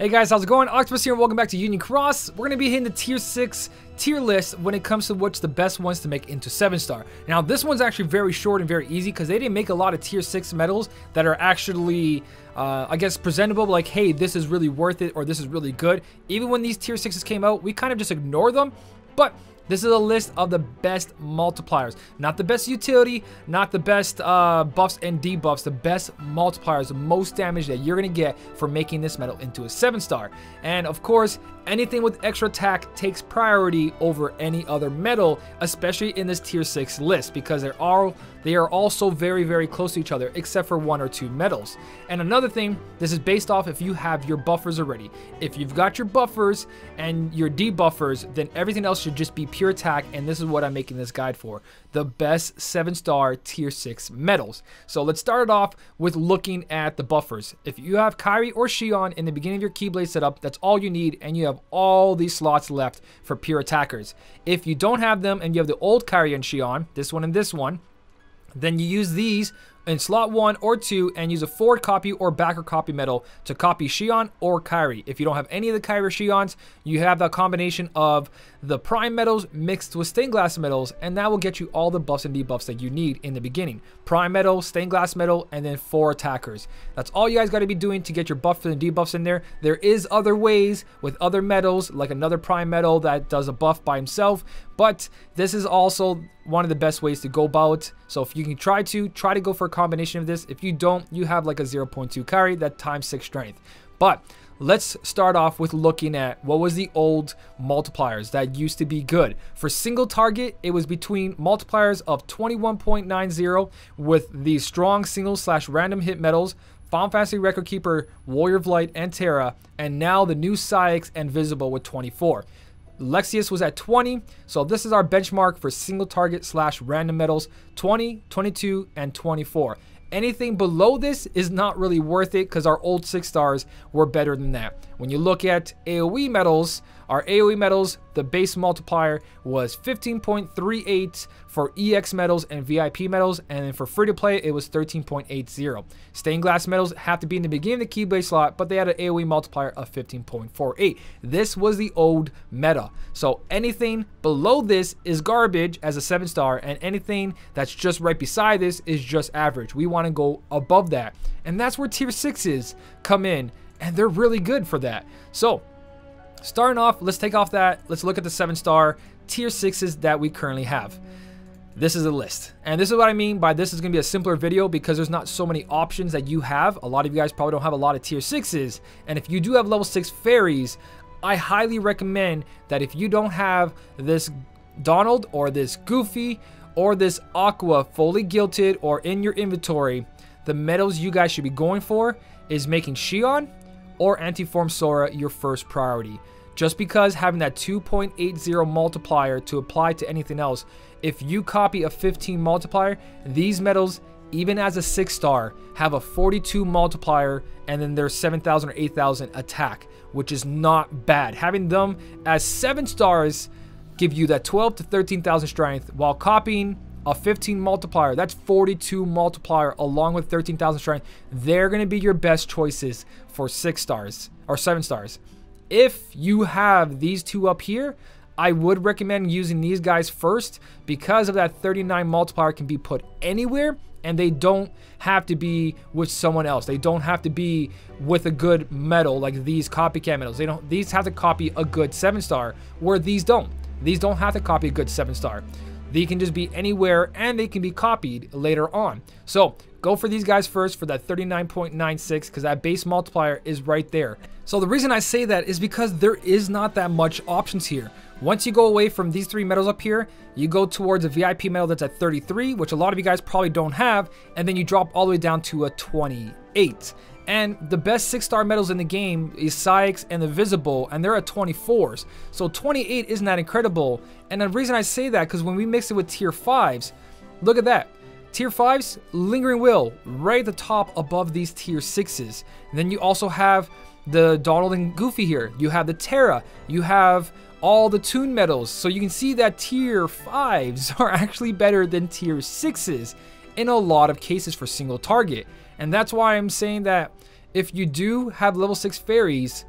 Hey guys, how's it going? Octopus here and welcome back to Union Cross. We're going to be hitting the tier 6 tier list when it comes to what's the best ones to make into 7-star. Now this one's actually very short and very easy because they didn't make a lot of tier 6 medals that are actually, I guess, presentable, like, hey, this is really worth it or this is really good. Even when these tier 6s came out, we kind of just ignore them, but this is a list of the best multipliers. Not the best utility, not the best buffs and debuffs, the best multipliers, the most damage that you're going to get for making this medal into a 7-star. And of course, anything with extra attack takes priority over any other medal, especially in this tier 6 list, because they are also very, very close to each other, except for 1 or 2 medals. And another thing, this is based off if you have your buffers already. If you've got your buffers and your debuffers, then everything else should just be pure attack, and this is what I'm making this guide for. The best 7-star tier 6 medals. So let's start it off with looking at the buffers. If you have Kyrie or Xion in the beginning of your Keyblade setup, that's all you need, and you have all these slots left for pure attackers. If you don't have them and you have the old Kyrie and Xion, this one and this one, then you use these in slot 1 or 2 and use a forward copy or backer copy medal to copy Xion or Kyrie. If you don't have any of the Kyrie or Xions, you have that combination of the prime medals mixed with stained glass medals, and that will get you all the buffs and debuffs that you need in the beginning. Prime medal, stained glass medal, and then 4 attackers. That's all you guys got to be doing to get your buffs and debuffs in there. There is other ways with other medals, like another prime medal that does a buff by himself, but this is also one of the best ways to go about. So if you can try to go for a combination of this. If you don't, you have like a 0.2 Kyrie that times 6 strength. But let's start off with looking at what was the old multipliers that used to be good. For single target, it was between multipliers of 21.90 with the strong single/random hit medals, Final Fantasy Record Keeper, Warrior of Light, and Terra, and now the new Syx and Visible with 24. Lexius was at 20, so this is our benchmark for single target / random medals: 20, 22, and 24. Anything below this is not really worth it because our old 6 stars were better than that. When you look at AoE medals, our AoE medals, the base multiplier was 15.38 for EX medals and VIP medals, and then for free to play it was 13.80. Stained glass medals have to be in the beginning of the Keyblade slot, but they had an AoE multiplier of 15.48. This was the old meta. So anything below this is garbage as a 7-star, and anything that's just right beside this is just average. We want to go above that, and that's where tier 6s come in, and they're really good for that. So starting off, let's take off that. Let's look at the 7-star tier 6s that we currently have. This is a list, and this is what I mean by this is going to be a simpler video because there's not so many options that you have. A lot of you guys probably don't have a lot of tier 6s, and if you do have level 6 fairies, I highly recommend that if you don't have this Donald or this Goofy or this Aqua fully gilded or in your inventory, the medals you guys should be going for is making Xion or Antiform Sora your first priority. Just because having that 2.80 multiplier to apply to anything else, if you copy a 15 multiplier, these medals, even as a 6-star, have a 42 multiplier, and then there's 7,000 or 8,000 attack, which is not bad. Having them as 7 stars give you that 12 to 13,000 strength, while copying a 15 multiplier, that's 42 multiplier along with 13,000 strength. They're going to be your best choices for 6 stars or 7 stars. If you have these two up here, I would recommend using these guys first because of that 39 multiplier can be put anywhere, and they don't have to be with someone else. They don't have to be with a good medal like these copycat medals. These have to copy a good 7-star, where these don't. These don't have to copy a good 7-star. They can just be anywhere and they can be copied later on. So go for these guys first for that 39.96 because that base multiplier is right there. So the reason I say that is because there is not that much options here. Once you go away from these 3 medals up here, you go towards a VIP medal that's at 33, which a lot of you guys probably don't have, and then you drop all the way down to a 28. And the best 6-star medals in the game is Syx and the Visible, and they're at 24s. So 28 isn't that incredible. And the reason I say that, because when we mix it with tier 5s, look at that. Tier 5s, Lingering Will, right at the top above these tier 6s. And then you also have the Donald and Goofy here. You have the Terra. You have all the Toon medals. So you can see that tier 5s are actually better than tier 6s in a lot of cases for single target. And that's why I'm saying that if you do have level 6 fairies,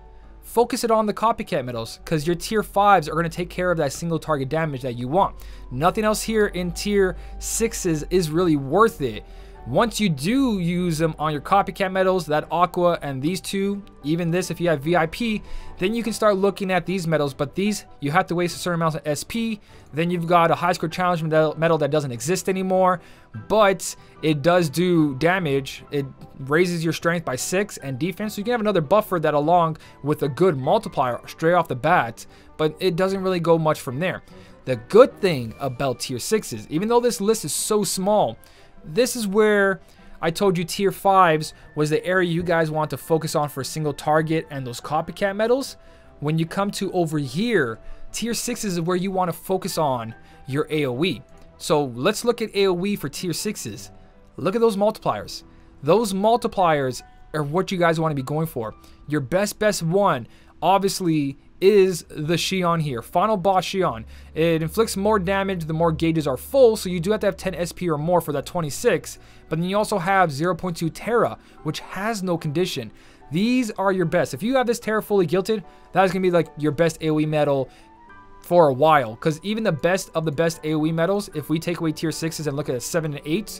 focus it on the copycat metals, because your tier 5s are going to take care of that single target damage that you want. Nothing else here in tier 6s is really worth it. Once you do use them on your copycat metals, that aqua and these two, even this if you have VIP, then you can start looking at these metals. But these, you have to waste a certain amount of SP. Then you've got a high score challenge metal that doesn't exist anymore, but it does do damage. It raises your strength by 6 and defense, so you can have another buffer that along with a good multiplier straight off the bat, but it doesn't really go much from there. The good thing about tier 6s, even though this list is so small, this is where I told you tier 5s was the area you guys want to focus on for a single target and those copycat metals. When you come to over here, tier 6s is where you want to focus on your AoE. So let's look at AoE for tier 6s. Look at those multipliers. Those multipliers are what you guys want to be going for. Your best one obviously is the Xion here, final boss Xion. It inflicts more damage the more gauges are full, so you do have to have 10 SP or more for that 26, but then you also have 0.2 Terra, which has no condition. These are your best. If you have this Terra fully gilded, that is going to be like your best AoE metal for a while, because even the best of the best AoE metals, if we take away tier 6s and look at 7 and 8s,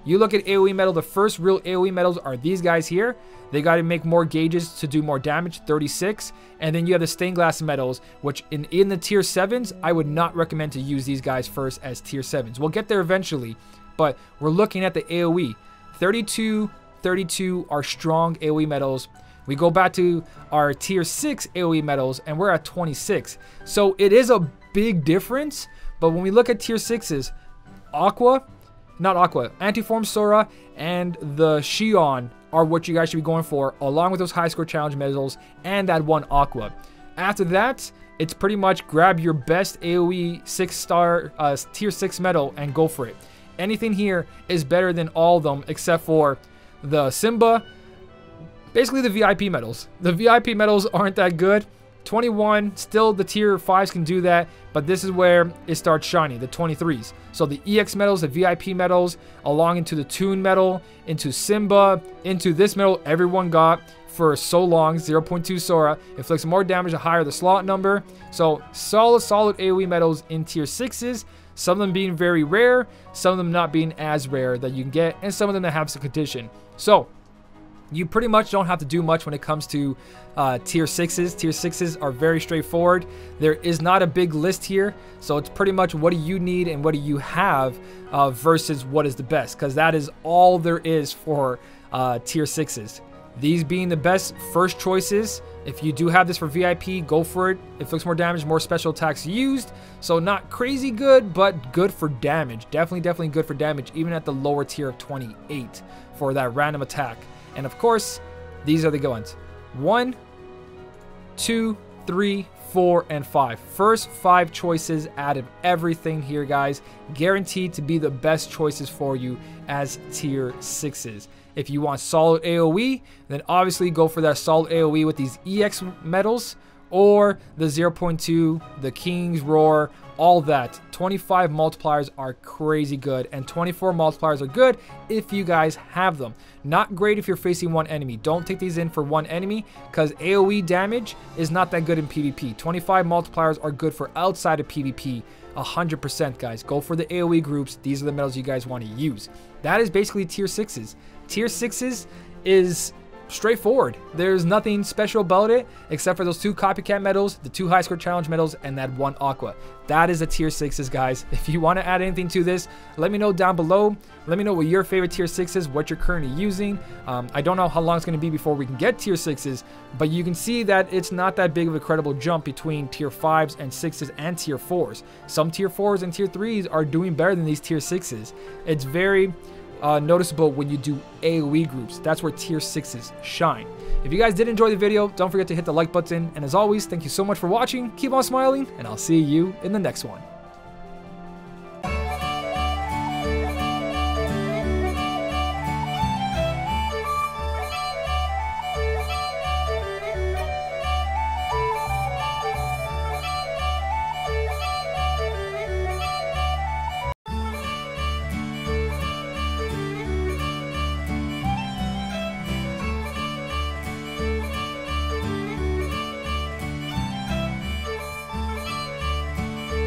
you look at AoE metal, the first real AoE metals are these guys here. They got to make more gauges to do more damage, 36. And then you have the stained glass metals, which in the tier 7s, I would not recommend to use these guys first as tier 7s. We'll get there eventually, but we're looking at the AoE. 32, 32 are strong AoE metals. We go back to our tier 6 AoE metals, and we're at 26. So it is a big difference, but when we look at tier 6s, Antiform Sora and the Xion are what you guys should be going for, along with those high score challenge metals and that one aqua. After that, it's pretty much grab your best AoE 6-star tier 6 metal and go for it. Anything here is better than all of them except for the Simba, basically the VIP metals. The VIP metals aren't that good. 21, still the tier 5s can do that, but this is where it starts shining, the 23s. So the EX metals, the VIP metals, along into the Toon metal, into Simba, into this metal everyone got for so long, 0.2 Sora. Inflicts more damage the higher the slot number. So solid AoE metals in tier 6s, some of them being very rare, some of them not being as rare that you can get, and some of them that have some condition. So you pretty much don't have to do much when it comes to tier 6s. Tier 6s are very straightforward. There is not a big list here, so it's pretty much what do you need and what do you have versus what is the best, because that is all there is for tier 6s. These being the best first choices. If you do have this for VIP, go for it. It inflicts more damage, more special attacks used. So not crazy good, but good for damage. Definitely good for damage, even at the lower tier of 28 for that random attack. And of course, these are the good ones. 1, 2, 3, 4, and 5. First 5 choices out of everything here, guys. Guaranteed to be the best choices for you as tier 6s. If you want solid AoE, then obviously go for that solid AoE with these EX metals, or the 0.2, the King's Roar, all that. 25 multipliers are crazy good, and 24 multipliers are good if you guys have them. Not great if you're facing one enemy. Don't take these in for one enemy, because AoE damage is not that good in PvP. 25 multipliers are good for outside of PvP. 100%, guys. Go for the AoE groups. These are the metals you guys want to use. That is basically tier 6s. Tier 6s is straightforward. There's nothing special about it except for those 2 copycat metals, the 2 high score challenge metals, and that 1 aqua. That is a tier 6s, guys. If you want to add anything to this, let me know down below. Let me know what your favorite tier 6 is, what you're currently using. I don't know how long it's going to be before we can get tier 6s, but you can see that it's not that big of a credible jump between tier 5s and 6s and tier 4s. Some tier 4s and tier 3s are doing better than these tier 6s. It's very noticeable when you do AoE groups. That's where tier 6s shine. If you guys did enjoy the video, don't forget to hit the like button. And as always, thank you so much for watching. Keep on smiling, and I'll see you in the next one.